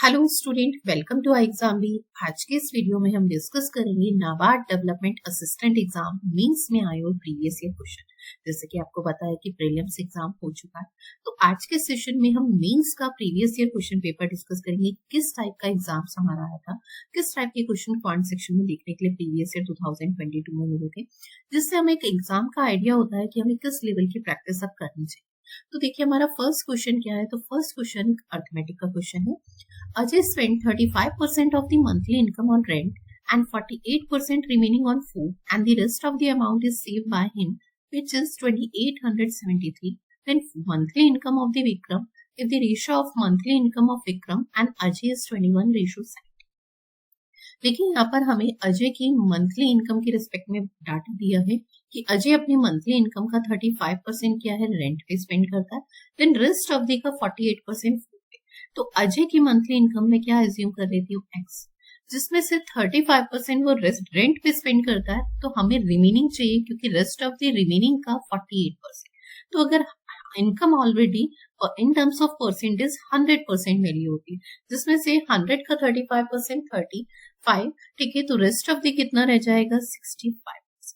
Hello student, welcome to exam भी। आज के इस वीडियो में हम डिस्कस करेंगे NABARD development assistant exam mains में आए हुए प्रीवियस ईयर क्वेश्चन। जैसे कि आपको पता है कि प्रीलिम्स एग्जाम हो चुका है, तो आज के सेशन में हम मींस का previous year question paper discuss करेंगे। किस टाइप का एग्जाम हमारा आया था, किस टाइप के क्वेश्चन कौन सेक्शन में देखने के लिए प्रीवियस ईयर 2022 में मिले थे, जिससे हमें एक एग्जाम का आइडिया होता है कि हमें किस लेवल की प्रैक्टिस अब करनी चाहिए। तो देखिए हमारा फर्स्ट क्वेश्चन क्या है। तो फर्स्ट क्वेश्चन अर्थमेटिक का क्वेश्चन है। Ajay spent 35% of the monthly income on rent and 48% remaining on food, and the rest of the amount is saved by him, which is 2873. Then monthly income of the Vikram, if the ratio of monthly income of Vikram and Ajay is 21:7. देखिए यहाँ पर हमें अजय की monthly income की respect में data दिया है कि अजय अपनी मंथली इनकम का 35% क्या है, रेंट पे स्पेंड करता है। देन रेस्ट ऑफ दी का 48% फूड पे। तो अजय की मंथली इनकम में क्या एज्यूम कर लेती हूँ, एक्स, जिसमें से 35% वो रेंट पे स्पेंड करता है, तो हमें रिमेनिंग चाहिए क्योंकि रेस्ट ऑफ द रिमेनिंग का 48%। तो अगर income already in terms of percentage 100% value होती है, जिसमें से 100 का 35% 35, ठीक है। तो रेस्ट ऑफ द कितना रह जाएगा, 65%।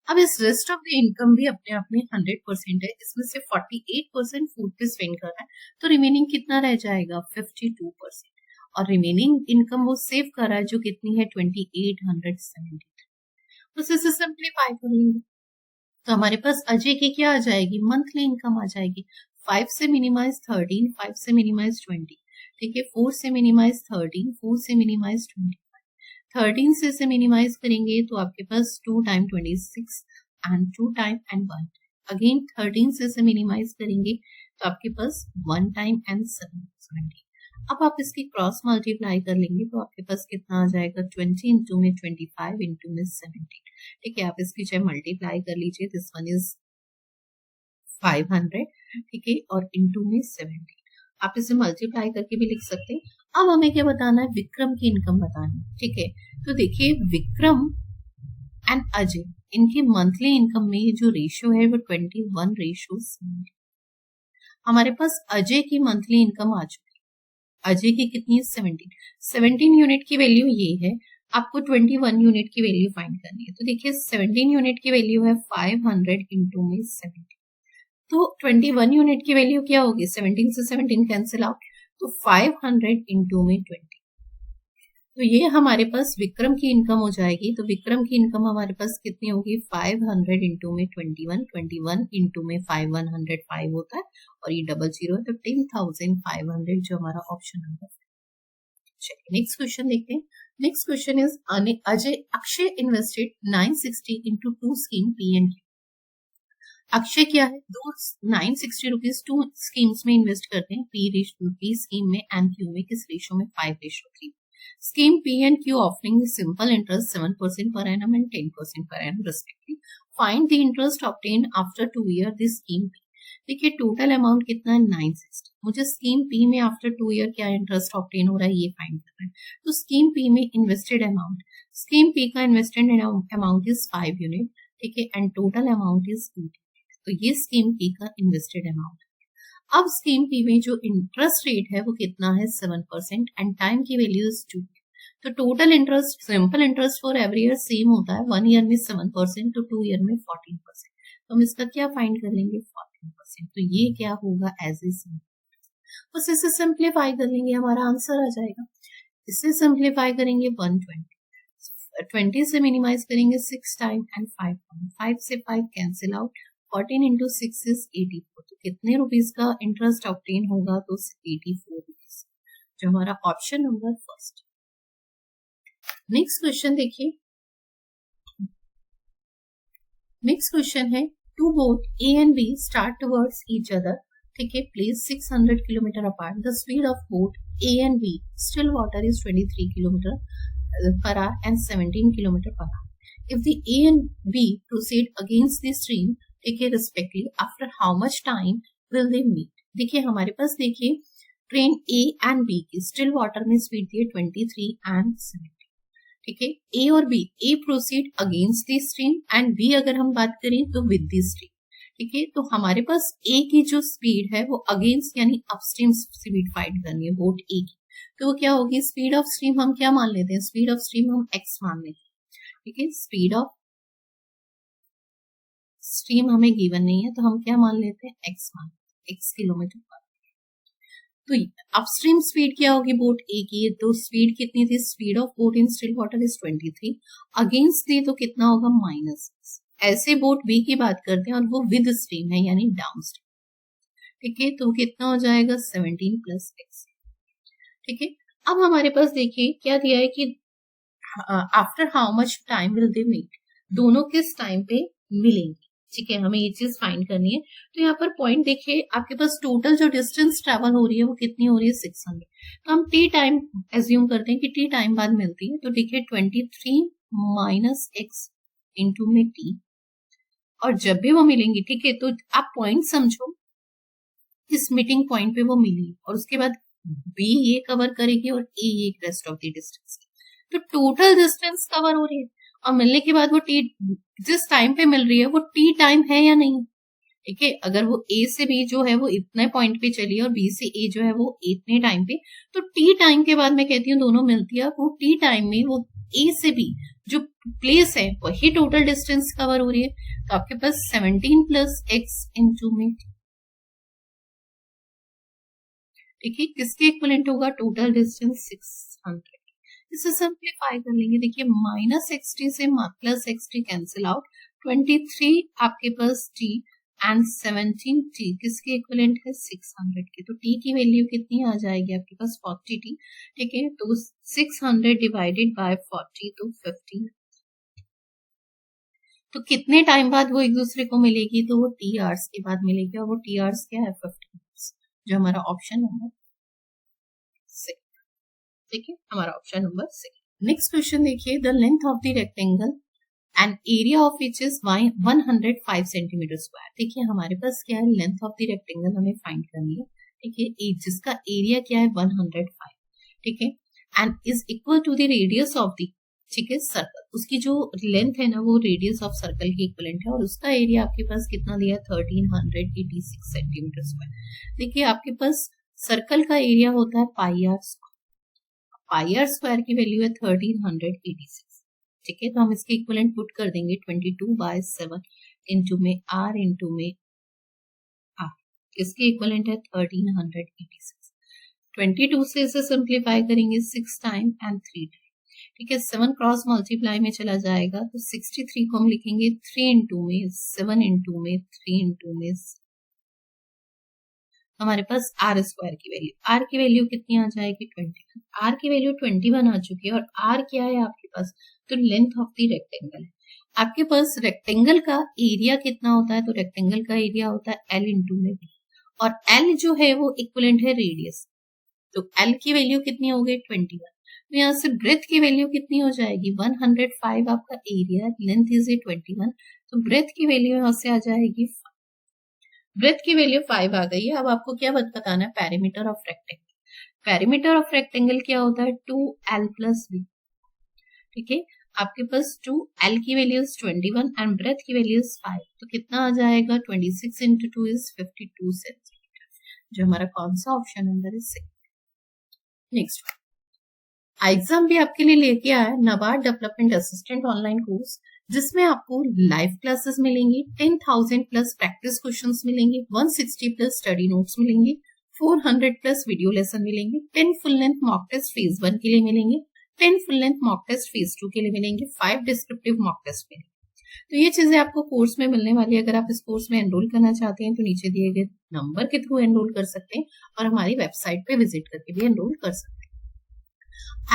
अब इस रेस्ट ऑफ द इनकम भी अपने आप में 100% है, इसमें से 48% फूड पे स्पेंड कर रहा है, तो रिमेनिंग कितना रह जाएगा, 52%। और रिमेनिंग इनकम वो सेव कर रहा है जो कितनी है, 2873। उस इसे सिंप्लीफाई करेंगे तो हमारे पास अजय की क्या आ जाएगी, मंथली इनकम आ जाएगी। 5 से मिनिमाइज 13, 5 से मिनिमाइज 20, ठीक है। 4 से मिनिमाइज 13, 4 से मिनिमाइज 25, 13 से मिनिमाइज करेंगे तो आपके पास 2 time 26 and 2 time and 1। Again 13 से मिनिमाइज करेंगे तो आपके पास 1 टाइम एंड 17। अब आप इसकी क्रॉस मल्टीप्लाई कर लेंगे तो आपके पास कितना आ जाएगा, 20 इंटू में 25 इंटू में 17, ठीक है। आप इसकी चाहे मल्टीप्लाई कर लीजिए, दिस वन इज 500, ठीक है, और इंटू में 17। आप इसे मल्टीप्लाई करके भी लिख सकते हैं। अब हमें क्या बताना है, विक्रम की इनकम बतानी है, ठीक है। तो देखिए विक्रम एंड अजय, इनकी मंथली इनकम में जो रेशियो है वो 21:7। हमारे पास अजय की मंथली इनकम आ चुकी है। अजय की कितनी है, 17 यूनिट की वैल्यू ये है। आपको 21 यूनिट की वैल्यू फाइंड करनी है। तो देखिए 17 यूनिट की वैल्यू है 500 इंटू में 17। तो 21 यूनिट की वैल्यू क्या होगी, 17 से 17 कैंसिल आउट, तो 500 इंटू में 20। तो ये हमारे पास विक्रम की इनकम हो जाएगी। तो विक्रम की इनकम हमारे पास कितनी होगी, 500 इंटू में 21, 21 इंटू में 5, 105 होता है और ये 00 है, तो 10,500 जो हमारा ऑप्शन नंबर। चलिए नेक्स्ट क्वेश्चन देखते हैं। Next question is Akshay invested 960 into 2 scheme P and Q. Akshay क्या है, 960 रुपीज 2 स्कीम्स में इन्वेस्ट करते हैं, पी स्कीम में एंड क्यू में किस रेशो में, 5:3। Scheme P and Q offering simple interest 7% per annum and 10% per annum respectively. Find the interest obtained after 2 years this scheme P. देखिए टोटल अमाउंट कितना है, 960। मुझे स्कीम पी में after 2 year क्या interest obtain हो रहा है ये फाइंड करना है। तो स्कीम पी में इन्वेस्टेड अमाउंट, स्कीम पी का इन्वेस्टेड अमाउंट इज 5 यूनिट, ठीक है, and total amount is 8 unit. तो ये स्कीम पी का इन्वेस्टेड अमाउंट। अब स्कीम पी में जो इंटरेस्ट रेट है वो कितना है, 7% एंड टाइम की वैल्यू इज 2। तो total interest, simple interest for every year same होता है, 1 ईयर में 7% तो 2 ईयर में 14%। तो हम इसका क्या फाइंड कर लेंगे, 14%। तो ये क्या होगा, एज इज बस इसे सिंप्लीफाई कर लेंगे, हमारा आंसर आ जाएगा। इसे सिंप्लीफाई करेंगे 120, 20 से मिनिमाइज करेंगे 6 टाइम एंड 5 से 5 कैंसिल आउट, 14 इंटू 6 इज 84। तो कितने रुपीज का इंटरेस्ट ऑब्टेन होगा, तो 84 रुपीज, जो हमारा option number first. Next question देखिए। नेक्स्ट क्वेश्चन है, two boat A and B start towards each other, ठीक है, place 600 kilometre apart. The speed of boat A and B still water is 23 kilometre per hour and 17 kilometer per hour. If the A and B proceed against the stream, ठीक है, respectively, after how much time will they meet? देखिए हमारे पास देखिए train A and B की still water में speed दी है 23 and 17, ठीक है। A और B, A proceed against the stream and B अगर हम बात करें तो विद द स्ट्रीम, ठीक है। तो हमारे पास A की जो स्पीड है वो अगेंस्ट यानी अपस्ट्रीम स्पीड फाइंड करनी है बोट A की। तो वो क्या होगी, स्पीड ऑफ स्ट्रीम हम क्या मान लेते हैं, स्पीड ऑफ स्ट्रीम हम x मान लेते हैं, ठीक है। स्पीड ऑफ स्ट्रीम हमें गिवन नहीं है तो हम क्या मान लेते हैं, x मान लेते हैं, x किलोमीटर पर। तो अपस्ट्रीम स्पीड क्या होगी बोट ए की, तो स्पीड कितनी थी, speed of boat in still water is 23, against the तो कितना होगा -6। ऐसे बोट बी की बात करते हैं और वो विद स्ट्रीम है यानी डाउन स्ट्रीम, ठीक है। तो कितना हो जाएगा 17 + x, ठीक है। अब हमारे पास देखिए क्या दिया है कि after how much time will they meet, दोनों किस टाइम पे मिलेंगे, ठीक है। हमें ये चीज फाइंड करनी है। तो यहाँ पर पॉइंट देखिए आपके पास टोटल जो डिस्टेंस ट्रेवल हो रही है वो कितनी हो रही है, 600। तो हम टी टाइम एज्यूम करते हैं कि टी टाइम बाद मिलती है, तो देखिए 23 - x इंटू में टी, और जब भी वो मिलेंगी, ठीक है, तो आप पॉइंट समझो, इस मीटिंग पॉइंट पे वो मिली और उसके बाद बी ये कवर करेगी और ए ये रेस्ट ऑफ द डिस्टेंस, तो टोटल डिस्टेंस कवर हो रही है। और मिलने के बाद वो टी जिस टाइम पे मिल रही है वो टी टाइम है या नहीं, ठीक है। अगर वो ए से बी जो है वो इतने पॉइंट पे चली है और बी से ए जो है वो इतने टाइम पे, तो टी टाइम के बाद मैं कहती हूँ दोनों मिलती है, वो टी टाइम में वो ए से बी जो प्लेस है वही टोटल डिस्टेंस कवर हो रही है। तो आपके पास 17 + x इंटू में, ठीक है, किसके इक्वलेंट होगा, टोटल डिस्टेंस 600। इसे सिंप्लीफाई कर लेंगे, देखिए -60 से +60 कैंसिल आउट, 23 आपके पास t एंड 17 t किसके इक्वलेंट है, 600 के। तो t की वैल्यू कितनी आ जाएगी आपके पास, 40t, ठीक है। तो 600 डिवाइडेड बाय 40 तो 50, तो कितने टाइम बाद वो एक दूसरे को मिलेगी, तो वो t आवर्स के बाद मिलेगी, और वो t आवर्स क्या है, 50 मिनट्स, जो हमारा ऑप्शन नंबर 6, ठीक है, हमारा ऑप्शन नंबर 6। नेक्स्ट क्वेश्चन देखिए, the length of the rectangle and area of which is 105 centimetre square. देखिए हमारे पास क्या है, लेंथ ऑफ द रेक्टेंगल हमें फाइंड करनी है, ठीक है, जिसका एरिया क्या है 105, ठीक है, and is equal to the radius of the, ठीक है, सर्कल। उसकी जो लेंथ है ना वो रेडियस ऑफ सर्कल के इक्वलेंट है, और उसका एरिया आपके पास कितना दिया, 1386 सेंटीमीटर स्क्वायर। देखिए आपके पास सर्कल का एरिया होता है πr स्क्वायर, πr स्क्वायर की वैल्यू है 1386, ठीक है। तो हम इसके इक्वलेंट पुट कर देंगे 22/7 इंटू में r इंटू में r, इसके इक्वलेंट है 1386। 22 से इसे सिंप्लीफाई करेंगे 6 टाइम एंड 3 टाइम, ठीक है, 7 क्रॉस मल्टीप्लाई में चला जाएगा, तो 63 को हम लिखेंगे 3 इंटू में 7 इंटू में 3 इंटू में, हमारे पास आर स्क्वायर की वैल्यू, आर की वैल्यू कितनी आ जाएगी 21, आर की वैल्यू 21 आ चुकी है। और आर क्या है आपके पास, तो लेंथ ऑफ द रेक्टेंगल है। आपके पास रेक्टेंगल का एरिया कितना होता है, तो रेक्टेंगल का एरिया होता है एल इंटू में बी, और एल जो है वो इक्वलेंट है रेडियस, तो एल की वैल्यू कितनी हो गई 21। तो यहाँ से ब्रेथ की वैल्यू कितनी हो जाएगी 105, आपका एरिया, लेंथ इज 21, तो ब्रेथ की वैल्यू यहाँ से आ जाएगी, ब्रेथ की वैल्यू 5 आ गई है। अब आपको क्या बताना है, perimeter of rectangle. Perimeter of rectangle क्या होता है, 2l + b, ठीक है। आपके पास 2l की वैल्यू 21 एंड ब्रेथ की वैल्यू 5, तो कितना आ जाएगा 26 इंटू 2 इज 52 सेंटीमीटर, जो हमारा कौन सा ऑप्शन नंबर है, 6। नेक्स्ट एग्जाम भी आपके लिए लेके आया NABARD development assistant online course, जिसमें आपको लाइव क्लासेस मिलेंगी, 10,000+ प्रैक्टिस क्वेश्चंस मिलेंगे, 160+ स्टडी नोट्स मिलेंगे, 400+ वीडियो लेसन मिलेंगे, 10 full length mock test phase 1 के लिए मिलेंगे, 10 full length mock test phase 2 के लिए मिलेंगे, 5 डिस्क्रिप्टिव मॉक टेस्ट मिलेंगे। तो ये चीजें आपको कोर्स में मिलने वाली है। अगर आप इस कोर्स में एनरोल करना चाहते हैं तो नीचे दिए गए नंबर के थ्रू एनरोल कर सकते हैं, और हमारी वेबसाइट पे विजिट करके भी एनरोल कर सकते हैं।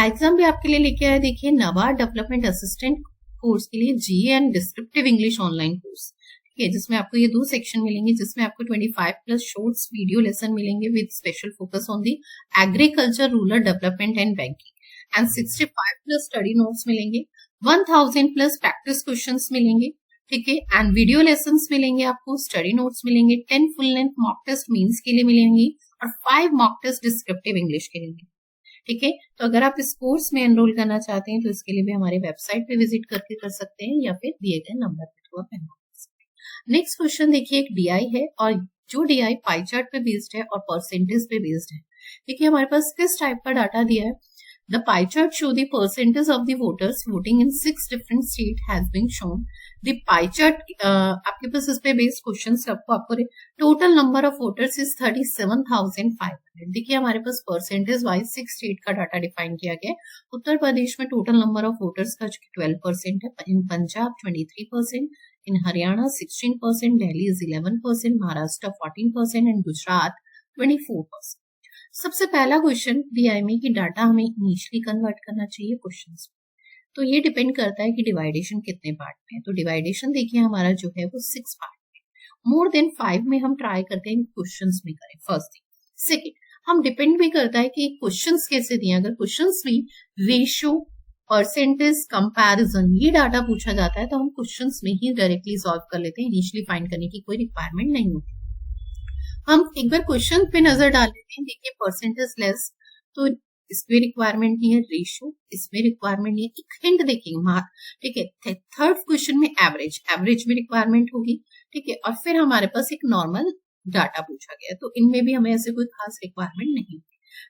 एग्जाम भी आपके लिए लेके आया, देखिए नाबार्ड डेवलपमेंट असिस्टेंट कोर्स के लिए GA and descriptive English online course, ठीक है, जिसमें आपको ये 2 सेक्शन मिलेंगे, जिसमें आपको 25+ शॉर्ट्स वीडियो लेसन मिलेंगे with special focus on the agriculture, rural development and banking, and 65+ study notes मिलेंगे, 1000+ प्रैक्टिस क्वेश्चंस मिलेंगे, ठीक है, एंड वीडियो लेसन मिलेंगे, आपको स्टडी नोट्स मिलेंगे, 10 full length mock test means के लिए मिलेंगे, और 5 मॉक टेस्ट डिस्क्रिप्टिव इंग्लिश के लिए, ठीक है। तो अगर आप इस कोर्स में एनरोल करना चाहते हैं तो इसके लिए भी हमारी वेबसाइट पे विजिट करके कर सकते हैं, या फिर दिए गए नंबर पे थ्रू आप एनरोल कर सकते हैं। नेक्स्ट क्वेश्चन देखिए, एक डीआई है, और जो डीआई पाई चार्ट पे बेस्ड है और परसेंटेज पे बेस्ड है, देखिए हमारे पास किस टाइप का डाटा दिया है, the pie chart show the percentage of the voters voting in 6 different state has been shown. The pie chart आपके पास इस पे बेस्ड क्वेश्चन आपको total number of voters is 37,500। देखिए हमारे पास परसेंटेज वाइज 6 स्टेट का डाटा डिफाइन किया गया है। उत्तर प्रदेश में टोटल नंबर ऑफ वोटर्स का 12% है, इन पंजाब 23%, इन हरियाणा 16%, दिल्ली इज 11%, महाराष्ट्र 14% एंड गुजरात 24%। सबसे पहला क्वेश्चन दिया है कि डाटा हमें इनिशियली कन्वर्ट करना चाहिए क्वेश्चंस। तो ये डिपेंड करता है कि डिवाइडेशन कितने पार्ट में है। तो डिवाइडेशन देखिए हमारा जो है वो 6 पार्ट में, मोर देन 5 में हम ट्राई करते हैं क्वेश्चंस में करें, फर्स्ट थिंग। सेकेंड, हम डिपेंड भी करता है कि क्वेश्चंस कैसे दिए। अगर क्वेश्चंस में रेशियो, परसेंटेज, कंपैरिजन ये डाटा पूछा जाता है तो हम क्वेश्चंस में ही डायरेक्टली सॉल्व कर लेते हैं, इनिशियली फाइंड करने की कोई रिक्वायरमेंट नहीं होती। हम एक बार क्वेश्चन पे नजर डाल लेते हैं। देखिए परसेंटेज लेस, तो इसमें रिक्वायरमेंट नहीं है, रेशियो इसमें रिक्वायरमेंट नहीं है। एक हिंट देखेंगे, ठीक है। थर्ड क्वेश्चन में एवरेज, एवरेज में रिक्वायरमेंट होगी, ठीक है। और फिर हमारे पास एक नॉर्मल डाटा पूछा गया, तो इनमें भी हमें ऐसे कोई खास रिक्वायरमेंट नहीं।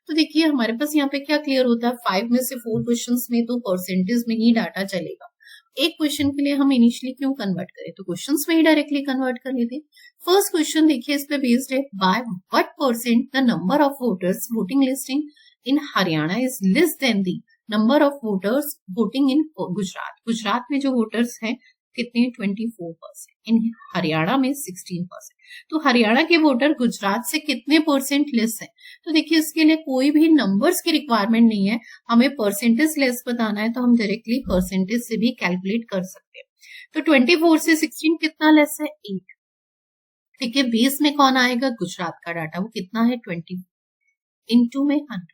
तो देखिए हमारे पास यहाँ पे क्या क्लियर होता है, 5 में से 4 क्वेश्चंस में तो परसेंटेज में ही डाटा चलेगा। एक क्वेश्चन के लिए हम इनिशियली क्यों कन्वर्ट करें, तो क्वेश्चंस में ही डायरेक्टली कन्वर्ट कर लेते। फर्स्ट क्वेश्चन देखिए इस पे बेस्ड है, by what percent the number of voters voting listing in Haryana is less than the number of voters voting इन गुजरात। गुजरात में जो वोटर्स हैं कितने, 24%, इन हरियाणा में 16%। तो हरियाणा के वोटर गुजरात से कितने परसेंट लेस है। तो देखिए इसके लिए कोई भी नंबर्स की रिक्वायरमेंट नहीं है, हमें परसेंटेज लेस बताना है तो हम डायरेक्टली परसेंटेज से भी कैलकुलेट कर सकते हैं। तो 24 से 16 कितना लेस है, 8। ठीक है, बेस में कौन आएगा, गुजरात का डाटा, वो कितना है 20, इनटू में 100।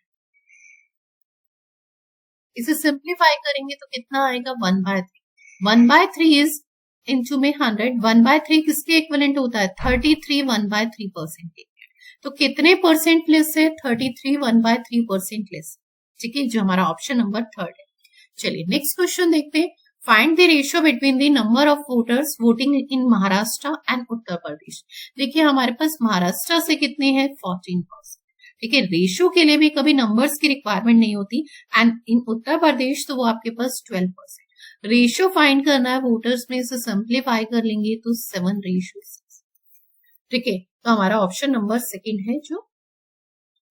इसे सिंप्लीफाई करेंगे तो कितना आएगा 1/3। 1/3 इज इंटू में 100। 1/3 किसके इक्विवेलेंट होता है, 33 1/3%। तो कितने परसेंट लेस है, 33 1/3% लेस। ठीक है, जो हमारा ऑप्शन नंबर 3 है। चलिए नेक्स्ट क्वेश्चन देखते हैं। Find the ratio between the number of voters voting in Maharashtra and Uttar Pradesh. देखिए हमारे पास महाराष्ट्र से कितने हैं, 14%। ठीक है, रेशियो के लिए भी कभी नंबर्स की रिक्वायरमेंट नहीं होती, एंड इन उत्तर प्रदेश तो वो आपके पास 12%। रेशियो फाइंड करना है वोटर्स में, इसे सिंप्लीफाई कर लेंगे तो 7:6। ठीक है, तो हमारा ऑप्शन नंबर 2 है। जो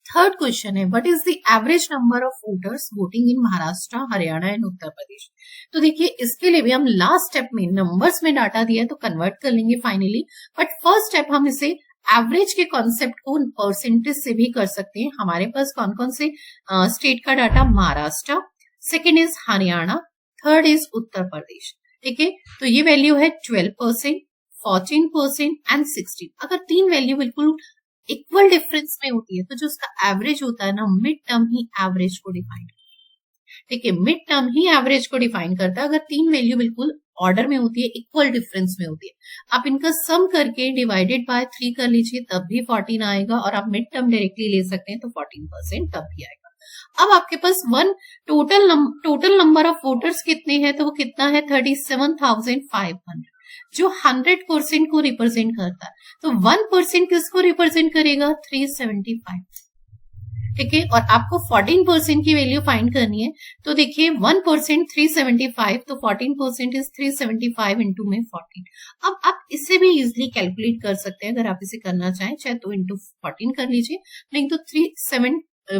थर्ड क्वेश्चन है, what is the average number of voters voting in Maharashtra, Haryana and Uttar Pradesh. तो देखिए इसके लिए भी हम लास्ट स्टेप में नंबर्स में डाटा दिया तो कन्वर्ट कर लेंगे फाइनली, बट फर्स्ट स्टेप हम इसे एवरेज के कॉन्सेप्ट को परसेंटेज से भी कर सकते हैं। हमारे पास कौन कौन से स्टेट का data, Maharashtra, second is Haryana, third is Uttar Pradesh. ठीक है, तो ये वैल्यू है 12%, 14% एंड 16। अगर तीन वैल्यू बिल्कुल इक्वल डिफरेंस में होती है तो जो उसका एवरेज होता है ना, मिड टर्म ही एवरेज को डिफाइन करता है। ठीक है, मिड टर्म ही एवरेज को डिफाइन करता है। अगर तीन वैल्यू बिल्कुल ऑर्डर में होती है, इक्वल डिफरेंस में होती है, आप इनका सम करके डिवाइडेड बाय 3 कर लीजिए तब भी 14 आएगा, और आप मिड टर्म डायरेक्टली ले सकते हैं तो 14% तब भी आएगा। अब आपके पास टोटल नंबर ऑफ वोटर्स कितने हैं, तो वो कितना है 37,500, जो 100% को रिप्रेजेंट करता है। तो 1% किसको रिप्रेजेंट करेगा, 375। ठीक है, और आपको 14% की वैल्यू फाइंड करनी है। तो देखिए 1% 375, तो 14% इज 375 इंटू में 14। अब आप इसे भी इजिली कैलकुलेट कर सकते हैं, अगर आप इसे करना चाहें चाहे तो इंटू 14 कर लीजिए, नहीं तो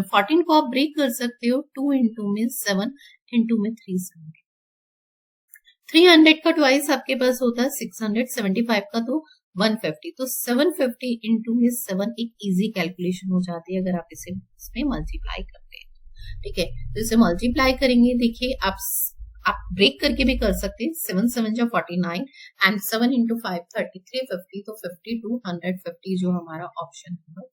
14 को आप ब्रेक कर सकते हो, 2 इंटू में 7 इंटू में 370। 300 का ट्वाइस आपके पास होता है 600, 75 का तो 150, तो 750 इंटू में 7 एक इजी कैलकुलेशन हो जाती है अगर आप इसे इसमें मल्टीप्लाई करते हैं। ठीक है, तो इसे मल्टीप्लाई करेंगे, देखिए आप ब्रेक करके भी कर सकते हैं। 7 7 जा 49 एंड 7 इंटू 5 33 50, तो 50 to 150 जो हमारा ऑप्शन नंबर।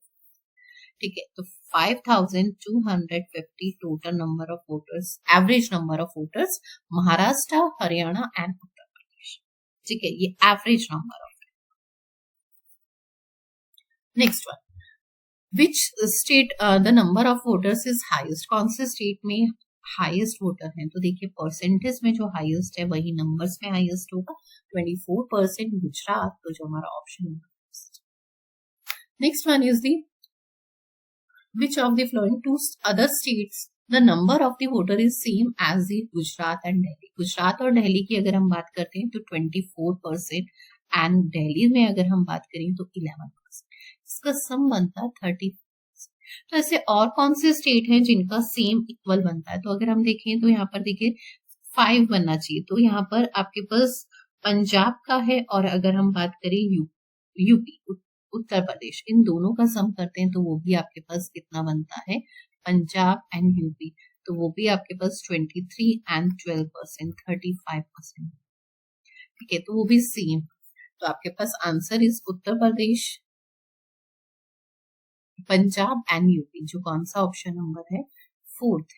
ठीक है, तो 5250 total number of voters, average number of voters Maharashtra, Haryana and Uttar Pradesh. ठीक है, ये average number of. Next one, which state the number of voters is highest. कौन से स्टेट में हाईएस्ट वोटर है, तो देखिए परसेंटेज में जो हाईएस्ट है वही नंबर्स में हाईएस्ट होगा, 24% गुजरात, तो जो हमारा ऑप्शन है। Next one is the Which of the following two other states the number of the voter is same as the Gujarat and Delhi? Gujarat और दिल्ली की अगर हम बात करते हैं तो 24% एंड दिल्ली में अगर हम बात करें तो 11%. इसका सम बनता है 30. तो ऐसे और कौन से स्टेट हैं जिनका सेम इक्वल बनता है? तो अगर हम देखें तो यहाँ पर देखिए 5 बनना चाहिए. तो यहाँ पर आपके पास पंजाब का है और अगर हम बात करें यूपी उत्तर प्रदेश, इन दोनों का सम करते हैं तो वो भी आपके पास कितना बनता है? पंजाब एंड यूपी, तो वो भी आपके पास 23 एंड 12%, 35%. ठीक है, तो वो भी सेम. तो आपके पास answer is Uttar Pradesh, Punjab and UP. जो कौन सा ऑप्शन नंबर है? 4th.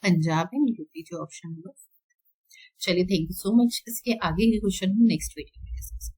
पंजाब एंड यूपी जो ऑप्शन नंबर. चलिए, थैंक यू सो मच. इसके आगे के क्वेश्चन हम नेक्स्ट वीडियो में डिस्कस